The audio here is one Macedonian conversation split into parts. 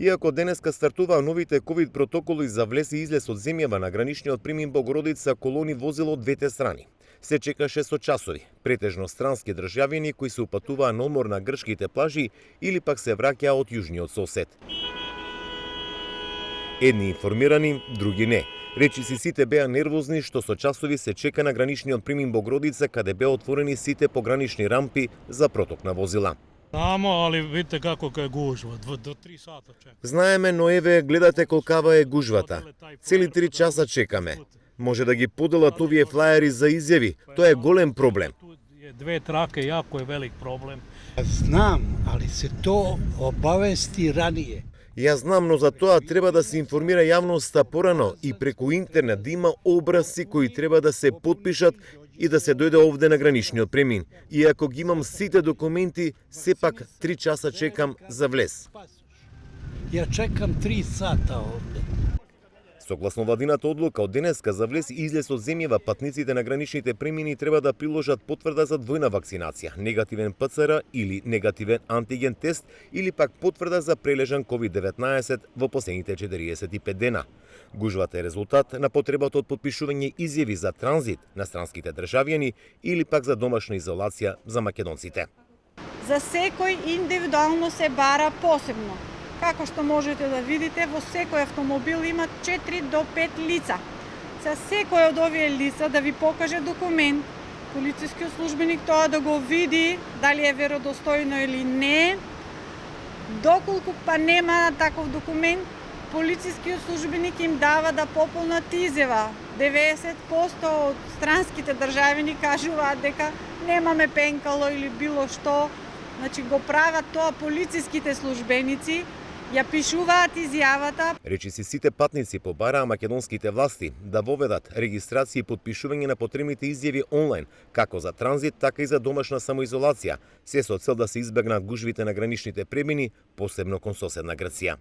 Иако денеска стартуваа новите ковид протоколи за влез и излез од земјава на граничниот премин Богородица колони возило од двете страни. Се чекаше со часови, претежно странски државјани кои се упатуваа на одмор на грчките плажи или пак се враќаа од јужниот сосед. Едни информирани, други не. Речиси сите беа нервозни што со часови се чека на граничниот премин Богородица каде беа отворени сите погранични рампи за проток на возила. Знамо, али видите како е гужва, до 3 сата чека. Знаеме, но еве гледате колкава е гужвата. Цели 3 часа чекаме. Може да ги поделат овие флаери за изјави. Тоа е голем проблем. Две траке, јако е велик проблем. Знам, али се то обавести ранije. Јас знам, но за тоа треба да се информира јавноста порано и преку интернет да има образци кои треба да се потпишат и да се дојде овде на граничниот премин. И ако ги имам сите документи, сепак 3 часа чекам за влез. Ја чекам 3 сата овде. Согласно владината одлука од денеска за влез и излез од земјава, патниците на граничните премини треба да приложат потврда за двојна вакцинација, негативен ПЦР или негативен антиген тест или пак потврда за прележан COVID-19 во последните 45 дена. Гужвата е резултат на потребата од потпишување изјави за транзит на странските државјани или пак за домашна изолација за македонците. За секој индивидуално се бара посебно. Како што можете да видите, во секој автомобил има 4 до 5 лица. За секој од овие лица да ви покаже документ, полицискиот службеник тоа да го види дали е веродостојно или не. Доколку па нема таков документ, полицискиот службеник им дава да пополнат изјава. 90% од странските државјани кажуваат дека немаме пенкало или било што. Значи го прават тоа полициските службеници, ја пишуваат изјавата. Речиси сите патници побараа македонските власти да воведат регистрација и потпишување на потребните изјави онлайн, како за транзит, така и за домашна самоизолација, се со цел да се избегнат гужвите на граничните премини, посебно кон соседна Грција.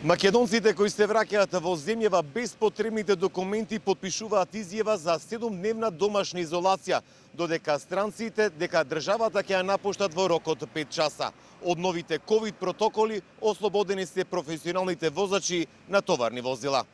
Македонците кои се враќаат во земјава без потребните документи потпишуваат изјава за 7-дневна домашна изолација, додека странците дека државата ќе ја напуштат во рок од 5 часа. Од новите ковид протоколи ослободени се професионалните возачи на товарни возила.